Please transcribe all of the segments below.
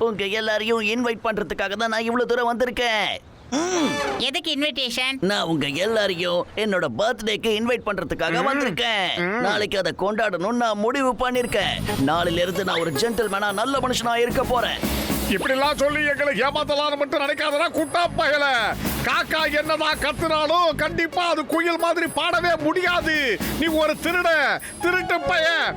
உங்க எல்லாரையும் இன்வைட் பண்றதுக்காக தான் நான் இவ்வளவு தூரம் வந்திருக்கேன். எதுக்கு இன்விடேஷன்? நான் உங்க எல்லாரையும் என்னோட பர்த்டேக்கு இன்வைட் பண்றதுக்காக வந்திருக்கேன். நாளைக்கு அதை கொண்டாடணும்னு நான் முடிவு பண்ணிருக்கேன். நாளையில இருந்து நான் ஒரு ஜென்டில்மேனா நல்ல மனுஷனா இருக்க போறேன். இப்படிலாம் சொல்லி எங்களை ஏமாத்தலாம் மட்டும் நினைக்காதடா குட்டா பயல. காக்கா என்னதான் கத்துனாலும் கண்டிப்பா அது குயில் மாதிரி பாடவே முடியாது. நீ ஒரு திருட்டு பையன்.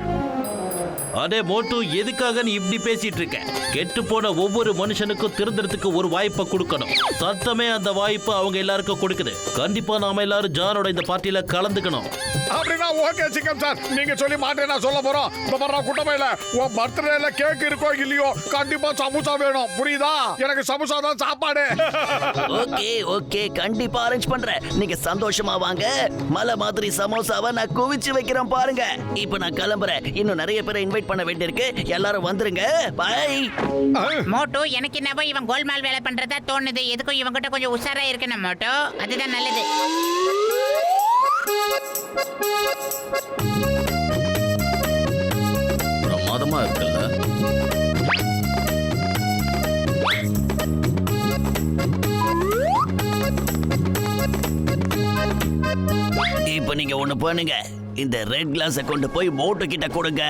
அதே மோட்டு, எதுக்காக நீ இப்படி பேசிட்டு இருக்க? கெட்டு போன ஒவ்வொரு மனுஷனுக்கும் திருந்துறதுக்கு ஒரு வாய்ப்பை கொடுக்கணும். சத்தமே அந்த வாய்ப்பு அவங்க எல்லாருக்கும் கொடுக்குது. கண்டிப்பா நாம எல்லாரும் ஜானோட இந்த பார்ட்டியில கலந்துக்கணும். அப்படின்னா ஓகே சிக்கன் சார், நீங்க சொல்லி மாட்டேன் நான் சொல்ல போறோம். இந்த மாதிரி குட்டமையில உன் பர்த்டேல கேக் இருக்கோ இல்லையோ கண்டிப்பா சமோசா வேணும், புரியுதா? எனக்கு சமோசா தான் சாப்பாடு. ஓகே ஓகே, கண்டிப்பா அரேஞ்ச் பண்றேன். நீங்க சந்தோஷமா வாங்க. மலை மாதிரி சமோசாவை நான் குவிச்சு வைக்கிறேன் பாருங்க. இப்போ நான் கிளம்புறேன். இன்னும் நிறைய பேரை இன்வைட் பண்ண வேண்டியிருக்கு. எல்லாரும் வந்துருங்க. பை. மோட்டோ, எனக்கு என்னவோ இவன் கோல்மால் வேலை பண்றதா தோணுது. எதுக்கும் இவங்கிட்ட கொஞ்சம் உஷாரா இருக்கணும் மோட்டோ. அதுதான் நல்லது. பிரமாதமா இருக்குல்ல? இப்போ நீங்க ஒண்ணு பண்ணுங்க. இந்த ரெட் கிளாஸை கொண்டு போய் மோட்டு கிட்ட கொடுங்க.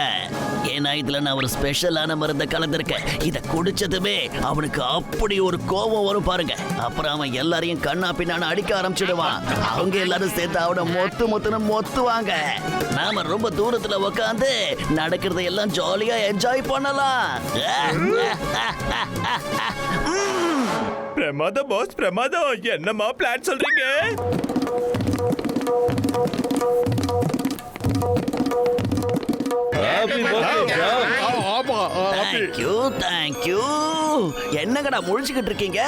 ஏன்னா இதுல நான் ஒரு ஸ்பெஷலான மருந்தை கலந்துருக்கேன். இதை குடிச்சதுமே அவனுக்கு அப்படி ஒரு கோபம் வரும் பாருங்க. அப்புறம் அவன் எல்லாரையும் கண்ணா பின்னான்னு அடிக்க ஆரம்பிச்சிடுவான். அவங்க எல்லாரும் சேர்த்து அவனை மொத்துன்னு மொத்துவாங்க. நாம ரொம்ப தூரத்துல உட்காந்து நடக்கிறத எல்லாம் ஜாலியா என்ஜாய் பண்ணலாம். பிரமாதம் பாஸ், பிரமாதம். என்னமா பிளான் சொல்றீங்க? தேங்க்யூ. என்னங்கடா முழிச்சுக்கிட்டு இருக்கீங்க?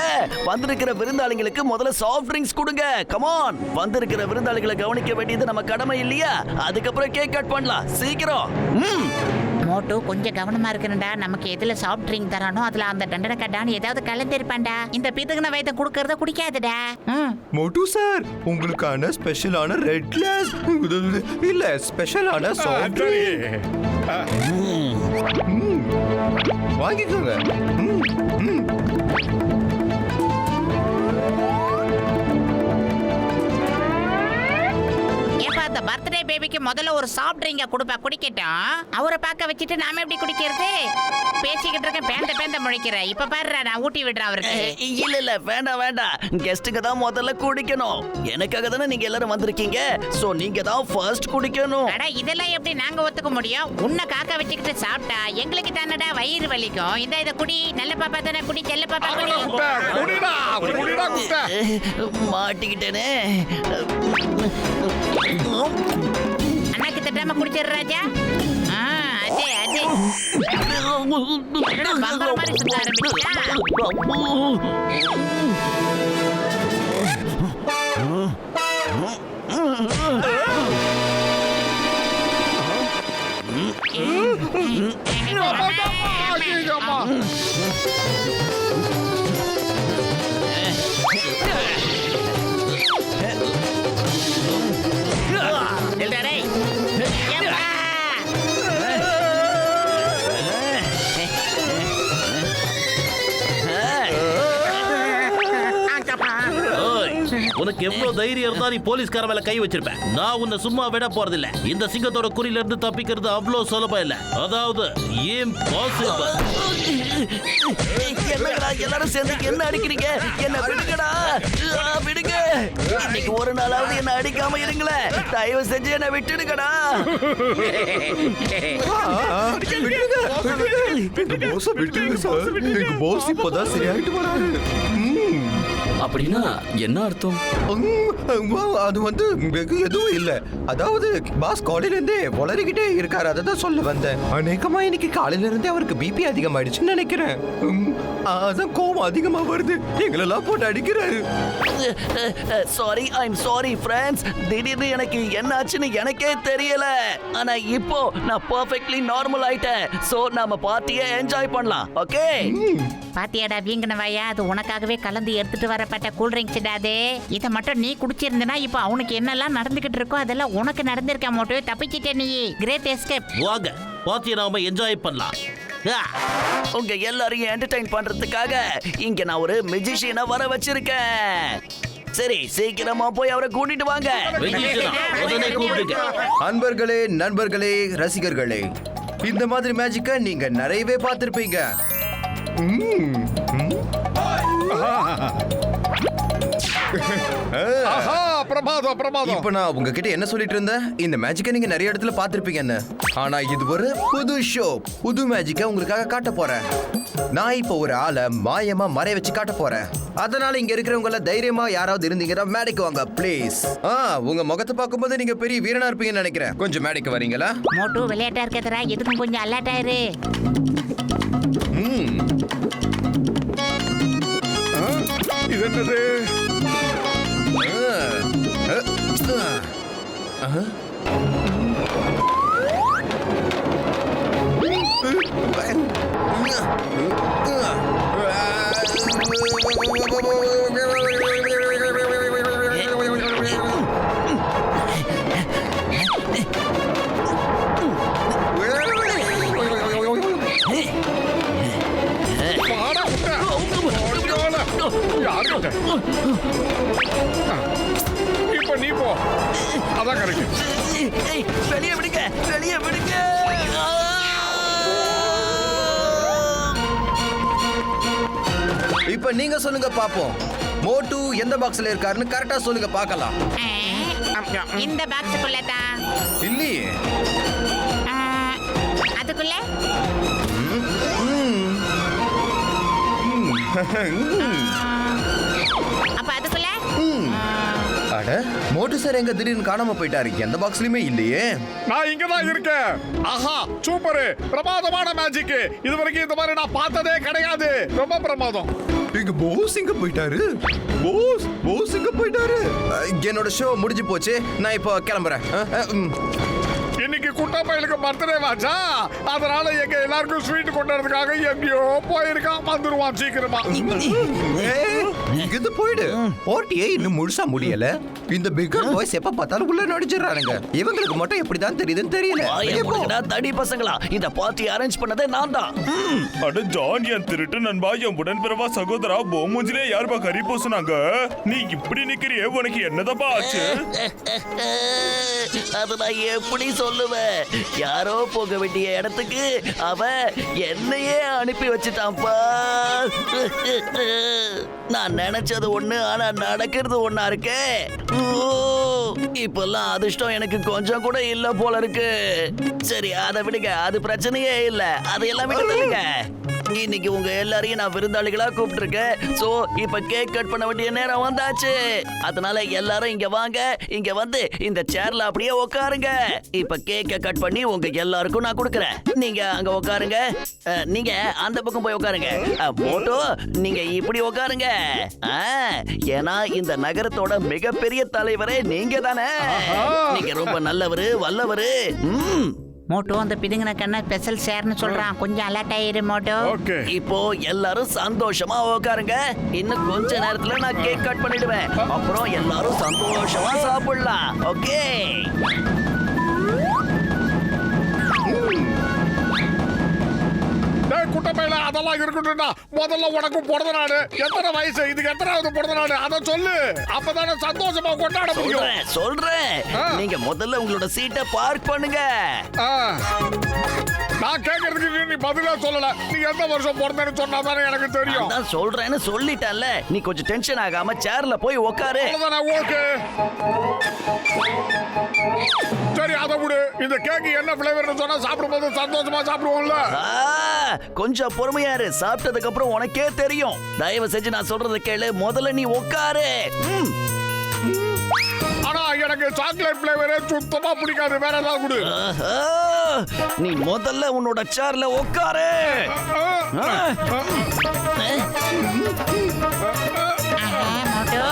வந்திருக்கிற விருந்தாளிங்களுக்கு முதல்ல சாஃப்ட் ட்ரிங்க்ஸ் கொடுங்க. கமான், வந்திருக்கிற விருந்தாளிகளை கவனிக்க வேண்டியது நம்ம கடமை இல்லையா? அதுக்கப்புறம் கேக் கட் பண்ணலாம். சீக்கிரம். மோட்டோ, கொஞ்சம் கவனமா இருக்கணும்டா. நமக்கு எதுல சாஃப்ட் ட்ரிங்க் தரானோ அதுல அந்த டண்டன கட்டான்னு ஏதாவது கலந்திருப்பான்டா. இந்த பிதுகுன வயத்தை குடுக்கறத குடிக்காதடா. மோட்டு சார், உங்களுக்கான ஸ்பெஷலான ரெட் கிளாஸ் இல்ல, ஸ்பெஷலான சாஃப்ட் வாங்கிக்கோங்க. அந்த பர்த்டே பேபிக்கு முதல்ல ஒரு சாஃப்ட் ட்ரிங்க கொடுப்பா, குடிக்கட்டும். அவரை பார்க்க வச்சுட்டு நாம எப்படி குடிக்கிறது? பேசிக்கிட்டு இருக்க பேந்த முழிக்கிற. இப்ப பாரு, நான் ஊட்டி விடுறேன் அவருக்கு. இல்ல வேண்டாம். கெஸ்ட்டுக்கு தான் முதல்ல குடிக்கணும். எனக்காக தானே நீங்க எல்லாரும் வந்திருக்கீங்க. சோ நீங்க தான் ஃபர்ஸ்ட் குடிக்கணும். அட, இதெல்லாம் எப்படி நாங்க ஒத்துக்க முடியும்? உன்னை காக்க வச்சுக்கிட்டு சாப்பிட்டா எங்களுக்கு தானடா வயிறு வலிக்கும். இத குடி. நல்ல பாப்பா தானே, குடி. செல்ல பாப்பா குடி. மாட்டிக்கிட்டேனே. அண்ணாக்கு தட்டாம குடிச்சிரு ராஜா. அதே பம்பர மாதிரி சுத்த ஆரம்பிச்சா. உனக்கு எவ்வளவு தைரியம் இருந்தா நீ போலீஸ்கார மேல கை வச்சிருப்ப? நான் உன்னை சும்மா விட போறதில்ல. இந்த சிங்கத்தோட குறியில இருந்து தப்பிக்கிறது அவ்வளவு சுலபம் இல்ல. அதாவது இம்பாசிபிள். என்னடா எல்லாரும் சேர்ந்து என்ன அடிக்கிறீங்க? என்ன விடுங்கடா, விடுங்க. இன்னைக்கு ஒரு நாளாவது என்ன அடிக்காம இருங்களேன். தயவு செஞ்சு என்ன விட்டுடுங்கடா. இப்பதான் சரியாயிட்டு வராரு. அப்படின்னா என்ன அர்த்தம்? அது வந்து எதுவும் இல்ல. அதாவது பாஸ் காலையில இருந்தே வளரிக்கிட்டே இருக்காரு. அதான் சொல்ல வந்தேன். அநேகமா இன்னைக்கு காலையில இருந்தே அவருக்கு பிபி அதிகமாயிடுச்சுன்னு நினைக்கிறேன். அதான் கோவம் அதிகமா வருது. எங்களெல்லாம் போட்டு அடிக்கிறாரு. Sorry, I'm sorry friends. திடீர்னு எனக்கு என்ன ஆச்சுன்னு எனக்கே தெரியல. ஆனா இப்போ நான் பெர்ஃபெக்ட்லி நார்மல் ஆயிட்டேன். சோ நாம பார்ட்டியை என்ஜாய் பண்ணலாம். ஓகே? பாத்தியாடா வீங்கனவாயா, அது உனக்காகவே கலந்து எடுத்துட்டு வரப்பட்ட கூல் ட்ரிங்க்ஸ் டாது. இதை மட்டும் நீ குடிச்சிருந்தனா இப்போ அவனுக்கு என்னெல்லாம் நடந்துகிட்டு இருக்கோ அதெல்லாம் உனக்கு நடந்திருக்க மாட்டோம். தப்பிச்சிட்டே நீ. Great escape. வாங்க, பார்ட்டியை நாம என்ஜாய் பண்ணலாம். உங்க எல்லாரையும் என்டர்டைன் பண்றதுக்காக இங்க நான் ஒரு மெஜிஷியனை வர வச்சிருக்கேன். சரி, சீக்கிரமா போய் அவரை கூட்டிட்டு வாங்க. உடனே கூப்பிடுங்க. அன்பர்களே, நண்பர்களே, ரசிகர்களே, இந்த மாதிரி மேஜிக்கை நீங்க நிறையவே பார்த்திருப்பீங்க. ஆஹா, பிரமாதம் பிரமாதம். இப்ப நான் உங்ககிட்ட என்ன சொல்லிட்டு இருந்தேன்? இந்த மேஜிக்கை நீங்க நிறைய இடத்துல பார்த்திருப்பீங்கன்னு. ஆனா இது ஒரு புது ஷோ, புது மேஜிக்கை உங்களுக்காக காட்ட போறேன். நான் இப்ப ஒரு ஆளை மாயமா மறைய வச்சு காட்ட போறேன். அதனால இங்க இருக்கிறவங்கள தைரியமா யாராவது இருந்தீங்கன்னா மேடைக்கு வாங்க ப்ளீஸ். உங்க முகத்தை பார்க்கும்போது நீங்க பெரிய வீரனா இருப்பீங்கன்னு நினைக்கிறேன். கொஞ்சம் மேடைக்கு வரீங்களா? மோட்டு விளையாட்டா இருக்கிறதா எதுக்கும் கொஞ்சம் அலர்ட் ஆயிரு. இது என்னது? வாடா, விட்டா. ஓடியோல. யாரு விட்ட? இப்ப நீ போ. அதான் கிடைக்கும். வெளியே விடுங்க, வெளியே விடுங்க. இப்ப நீங்க சொல்லுங்க பாப்போம். மோட்டு எந்த பாக்ஸ்ல இருக்காருன்னு கரெக்டா சொல்லுங்க பார்க்கலாம். இந்த பாக்ஸுக்குள்ள தான். இல்லையே. அதுக்குள்ள அப்ப அதுக்குள்ள அட, மோட்டு சார் எங்க திடீர்னு காணாம போயிட்டாரு? எந்த பாக்ஸ்லயுமே இல்லையே. நான் இங்கதான் இருக்கேன். ஆஹா, சூப்பர், பிரமாதமான மேஜிக். இதுவரைக்கும் இந்த மாதிரி நான் பார்த்ததே கிடையாது. ரொம்ப பிரமாதம். எங்க போஸ் எங்க போயிட்டாரு? போஸ் எங்க போயிட்டாரு? என்னோட ஷோ முடிஞ்சு போச்சு. நான் இப்போ கிளம்புறேன். இன்னைக்கு குட்டப்பையலுக்கு பர்த்டே வாச்சா, அதனால எங்க எல்லாருக்கும் ஸ்வீட் கொண்டு வரதுக்காக எங்கேயோ போயிருக்கான். வந்துருவான் சீக்கிரமா. இங்கிருந்து போயிடு. போட்டியே இன்னும் முழுசா முடியல. இந்த பிகர் பாய்ஸ் எப்ப பார்த்தாலும் உள்ள நடிச்சிடறானுங்க. இவங்களுக்கு மட்டும் எப்படிதான் தெரியுதுன்னு தெரியல. வாயை மூடுங்கடா, தடி பசங்களா. இந்த பார்ட்டி அரேஞ்ச் பண்ணதே நான் தான். அட ஜான், என் திருட்டு நண்பா, என் உடன்பிறவா சகோதரா, பொம்முஞ்சிலே யாருப்பா கறி பூசுனாங்க? நீ இப்படி நிக்கிறியே, உனக்கு என்னதப்பா ஆச்சு? அது நான் எப்படி சொல்லுவேன்? யாரோ போக வேண்டிய இடத்துக்கு அவன் என்னையே அனுப்பி வச்சுட்டான்ப்பா. நான் நினைச்சது ஒண்ணு, ஆனா நடக்கிறது ஒண்ணா இருக்கே. இப்பெல்லாம் அதிர்ஷ்டம் எனக்கு கொஞ்சம் கூட இல்ல போல இருக்கு. சரி, அதை விடுங்க, அது பிரச்சனையே இல்ல. அதையெல்லாம் விடுங்க. இன்னைக்கு உங்க எல்லாரையும் நான் விருந்தாளிகளா கூப்பிட்டுருக்கேன். சோ இப்ப கேக் கட் பண்ண வேண்டிய நேரம் வந்தாச்சு. அதனால எல்லாரும் இங்க வாங்க. இங்க வந்து இந்த சேர்ல அப்படியே உட்காருங்க. இப்ப கேக்க கட் பண்ணி உங்க எல்லாருக்கும் நான் கொடுக்கறேன். நீங்க அங்க உட்காருங்க. நீங்க அந்த பக்கம் போய் உட்காருங்க. மோட்டோ, நீங்க இப்படி உட்காருங்க. ஏன்னா இந்த நகரத்தோட மிகப்பெரிய தலைவரே நீங்க தானே. நீங்க ரொம்ப நல்லவரு, வல்லவரு. மோட்டோ அந்த பிதுங்கின கண்ண ஸ்பெஷல் சேர்னு சொல்றான். கொஞ்சம் அலர்ட் ஆயிரு மோட்டோ. ஓகே. இப்போ எல்லாரும் சந்தோஷமா உட்காருங்க. இன்னும் கொஞ்ச நேரத்துல நான் கேக் கட் பண்ணிடுவேன். அப்புறம் எல்லாரும் சந்தோஷமா சாப்பிடலாம். ஓகே. குட்டப்பையில அதெல்லாம் இருக்கட்டும்டா. முதல்ல உனக்கு பிறந்த நாடு. எத்தனை வயசு? இதுக்கு எத்தனாவது பிறந்த நாடு? அதை சொல்லு. அப்பதானே சந்தோஷமா கொண்டாட முடியும். சொல்றேன். நீங்க முதல்ல உங்களோட சீட்டை பார்க் பண்ணுங்க. நான் கேட்கறதுக்கு நீ பதிலா சொல்லல. நீ எந்த வருஷம் பிறந்தேன்னு சொன்னாதானே எனக்கு தெரியும். நான் சொல்றேன்னு சொல்லிட்டேன்ல. நீ கொஞ்சம் டென்ஷன் ஆகாம சேர்ல போய் உட்காரு. ஓகே. சரி, அதை விடு. இந்த கேக் என்ன ஃபிளேவர்னு சொன்னா சாப்பிடும்போது சந்தோஷமா சாப்பிடுவோம்ல. கொஞ்சம் பொறுமையா இரு. சாப்பிட்டதுக்கு அப்புறம் உனக்கே தெரியும். தயவு செஞ்சு நான் சொல்றதை கேளு. முதல்ல நீ உட்காரு. ஆனா எனக்கு சாக்லேட் ஃபிளேவரே சுத்தமா பிடிக்காது. வேற ஏதாவது கொடு. நீ முதல்ல உன்னோட சேர்ல உட்காரு. மோட்டோ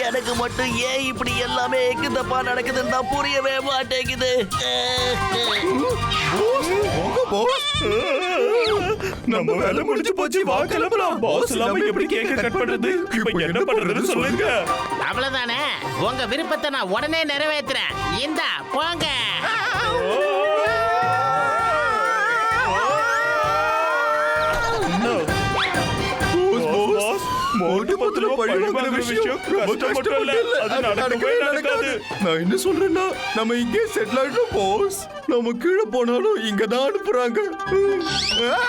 எனக்கு மட்டும் ஏன் இப்படி எல்லாமே எக்கு தப்பா நடக்குதுன்னு தான் புரியவே மாட்டேங்குது. நம்ம வேலை முடிஞ்சு போச்சு, வா கிளம்பலாம். பாஸ் இல்லாம எப்படி கேக்க கட் பண்றது? இப்போ என்ன பண்றதுன்னு சொல்லுங்க. அவ்வளவுதானே, உங்க விருப்பத்தை நான் உடனே நிறைவேத்துறேன். இந்தா போங்க. பாஸ், மோட்டு பத்திர பழி வாங்குற விஷயம் கஷ்டம் மட்டும் இல்ல, அது நடக்கவே நடக்காது. நான் என்ன சொல்றேன்னா, நம்ம இங்கே செட்டில் ஆயிட்டோம் பாஸ். நம்ம கீழே போனாலும் இங்க தான் அனுப்புறாங்க. ஆ!